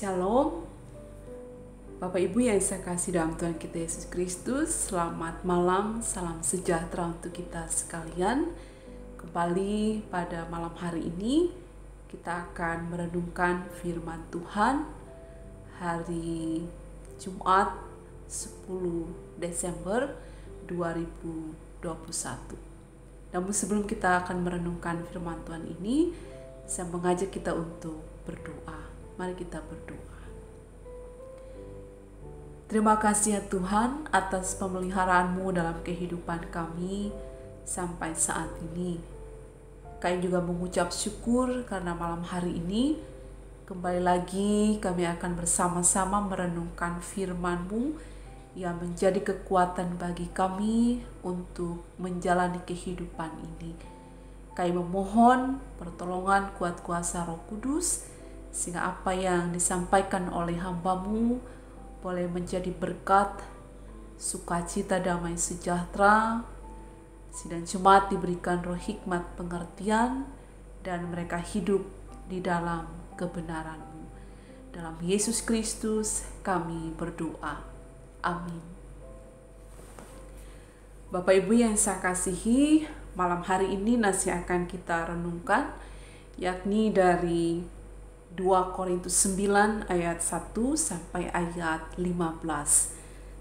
Shalom, Bapak Ibu yang saya kasih dalam Tuhan kita Yesus Kristus. Selamat malam, salam sejahtera untuk kita sekalian. Kembali pada malam hari ini kita akan merenungkan firman Tuhan hari Jumat 10 Desember 2021. Namun sebelum kita akan merenungkan firman Tuhan ini, saya mengajak kita untuk berdoa. Mari kita berdoa. Terima kasih ya Tuhan atas pemeliharaan-Mu dalam kehidupan kami sampai saat ini. Kami juga mengucap syukur karena malam hari ini kembali lagi kami akan bersama-sama merenungkan firman-Mu yang menjadi kekuatan bagi kami untuk menjalani kehidupan ini. Kami memohon pertolongan kuat kuasa Roh Kudus, sehingga apa yang disampaikan oleh hamba-Mu boleh menjadi berkat, sukacita, damai sejahtera, sidang jemaat diberikan roh hikmat pengertian, dan mereka hidup di dalam kebenaran-Mu. Dalam Yesus Kristus kami berdoa. Amin. Bapak Ibu yang saya kasihi, malam hari ini nasihat akan kita renungkan, yakni dari 2 Korintus 9 ayat 1 sampai ayat 15.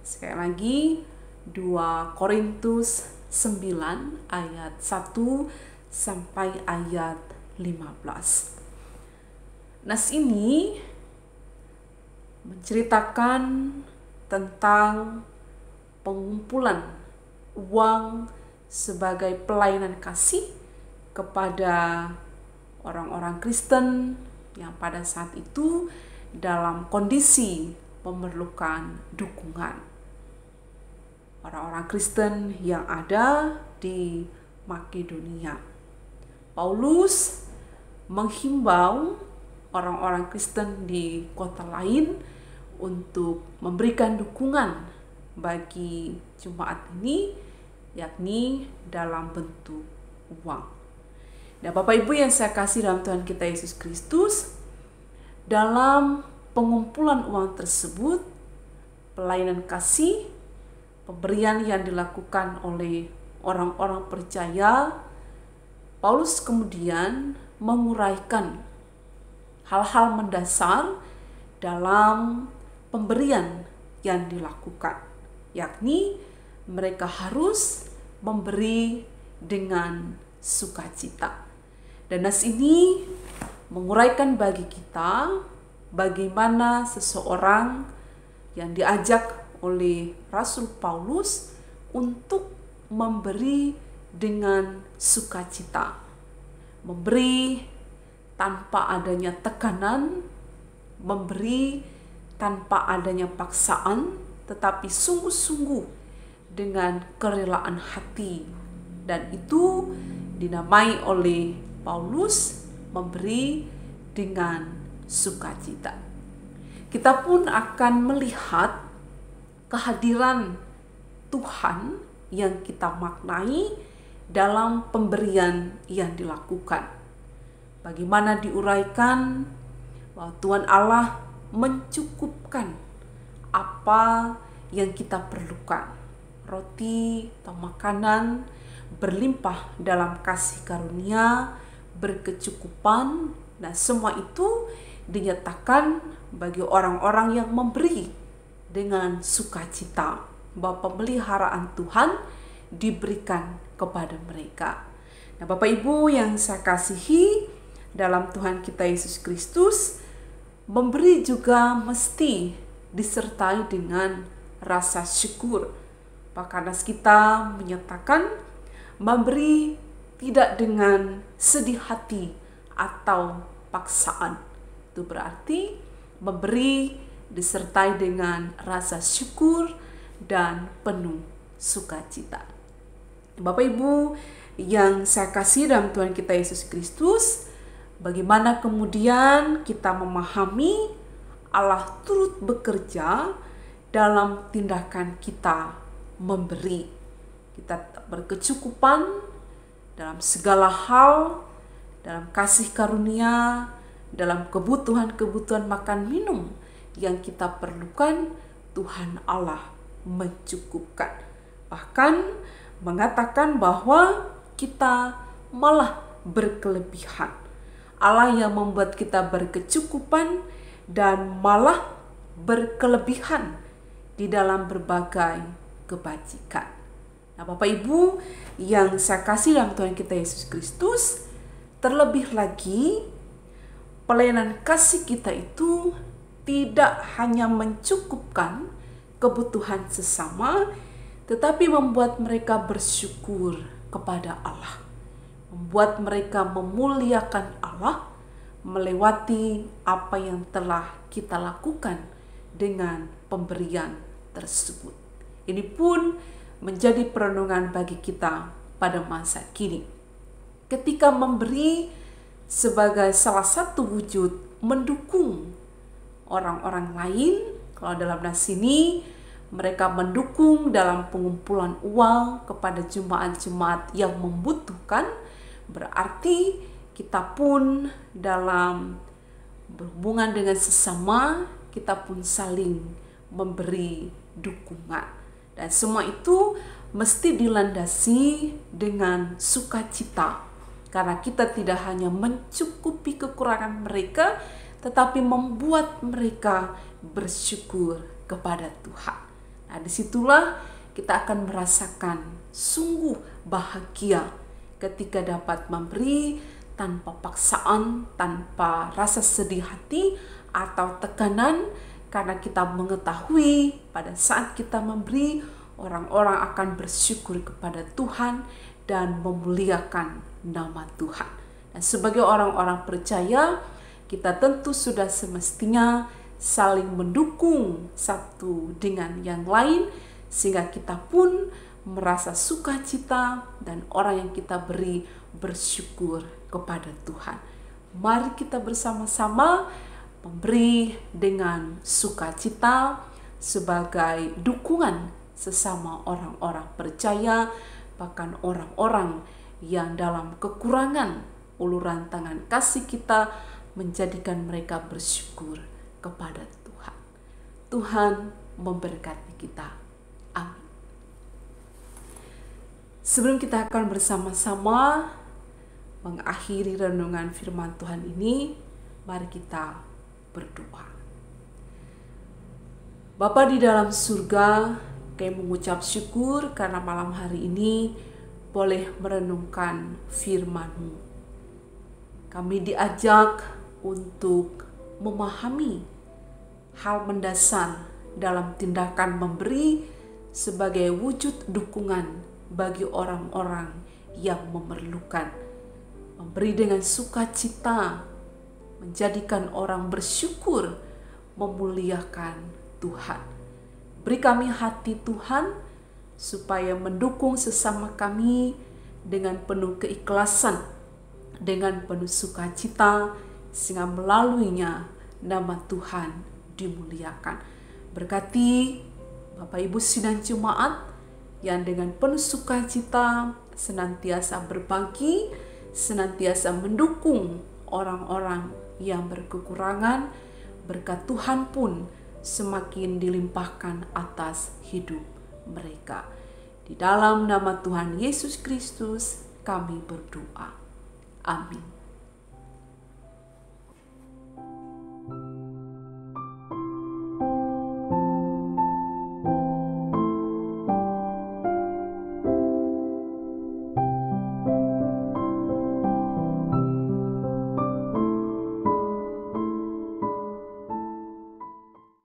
Sekali lagi 2 Korintus 9 ayat 1 sampai ayat 15. Nas ini menceritakan tentang pengumpulan uang sebagai pelayanan kasih kepada orang-orang Kristen yang pada saat itu dalam kondisi memerlukan dukungan. Orang-orang Kristen yang ada di Makedonia. Paulus menghimbau orang-orang Kristen di kota lain untuk memberikan dukungan bagi jemaat ini, yakni dalam bentuk uang. Nah, Bapak Ibu yang saya kasih dalam Tuhan kita Yesus Kristus, dalam pengumpulan uang tersebut, pelayanan kasih, pemberian yang dilakukan oleh orang-orang percaya, Paulus kemudian menguraikan hal-hal mendasar dalam pemberian yang dilakukan, yakni mereka harus memberi dengan sukacita. Dan nas ini menguraikan bagi kita bagaimana seseorang yang diajak oleh Rasul Paulus untuk memberi dengan sukacita. Memberi tanpa adanya tekanan, memberi tanpa adanya paksaan, tetapi sungguh-sungguh dengan kerelaan hati. Dan itu dinamai oleh Paulus memberi dengan sukacita. Kita pun akan melihat kehadiran Tuhan yang kita maknai dalam pemberian yang dilakukan. Bagaimana diuraikan bahwa Tuhan Allah mencukupkan apa yang kita perlukan. Roti atau makanan berlimpah dalam kasih karunia, berkecukupan. Nah, semua itu dinyatakan bagi orang-orang yang memberi dengan sukacita, bahwa pemeliharaan Tuhan diberikan kepada mereka. Nah, Bapak Ibu yang saya kasihi dalam Tuhan kita Yesus Kristus, memberi juga mesti disertai dengan rasa syukur. Bahkan kita menyatakan memberi tidak dengan sedih hati atau paksaan. Itu berarti memberi disertai dengan rasa syukur dan penuh sukacita. Bapak Ibu yang saya kasih dalam Tuhan kita Yesus Kristus, bagaimana kemudian kita memahami Allah turut bekerja dalam tindakan kita memberi. Kita berkecukupan dalam segala hal, dalam kasih karunia, dalam kebutuhan-kebutuhan makan minum yang kita perlukan, Tuhan Allah mencukupkan. Bahkan mengatakan bahwa kita malah berkelebihan. Allah yang membuat kita berkecukupan dan malah berkelebihan di dalam berbagai kebajikan. Nah, Bapak Ibu yang saya kasih dalam Tuhan kita Yesus Kristus, terlebih lagi pelayanan kasih kita itu tidak hanya mencukupkan kebutuhan sesama, tetapi membuat mereka bersyukur kepada Allah, membuat mereka memuliakan Allah melewati apa yang telah kita lakukan dengan pemberian tersebut. Ini pun menjadi perenungan bagi kita pada masa kini. Ketika memberi sebagai salah satu wujud mendukung orang-orang lain, kalau dalam nas ini mereka mendukung dalam pengumpulan uang kepada jemaat-jemaat yang membutuhkan, berarti kita pun dalam berhubungan dengan sesama, kita pun saling memberi dukungan. Dan semua itu mesti dilandasi dengan sukacita, karena kita tidak hanya mencukupi kekurangan mereka, tetapi membuat mereka bersyukur kepada Tuhan. Nah, disitulah kita akan merasakan sungguh bahagia ketika dapat memberi tanpa paksaan, tanpa rasa sedih hati atau tekanan, karena kita mengetahui pada saat kita memberi, orang-orang akan bersyukur kepada Tuhan dan memuliakan nama Tuhan. Dan sebagai orang-orang percaya, kita tentu sudah semestinya saling mendukung satu dengan yang lain, sehingga kita pun merasa sukacita dan orang yang kita beri bersyukur kepada Tuhan. Mari kita bersama-sama memberi dengan sukacita sebagai dukungan sesama orang-orang percaya, bahkan orang-orang yang dalam kekurangan, uluran tangan kasih kita menjadikan mereka bersyukur kepada Tuhan. Tuhan memberkati kita. Amin. Sebelum kita akan bersama-sama mengakhiri renungan firman Tuhan ini, mari kita berdoa. Bapa di dalam surga, kami mengucap syukur karena malam hari ini boleh merenungkan firman-Mu. Kami diajak untuk memahami hal mendasar dalam tindakan memberi sebagai wujud dukungan bagi orang-orang yang memerlukan. Memberi dengan sukacita, menjadikan orang bersyukur, memuliakan Tuhan. Beri kami hati Tuhan, supaya mendukung sesama kami dengan penuh keikhlasan, dengan penuh sukacita, sehingga melaluinya nama Tuhan dimuliakan. Berkati Bapak Ibu sidang jemaat yang dengan penuh sukacita senantiasa berbagi, senantiasa mendukung orang-orang yang berkekurangan. Berkat Tuhan pun semakin dilimpahkan atas hidup mereka. Di dalam nama Tuhan Yesus Kristus kami berdoa. Amin.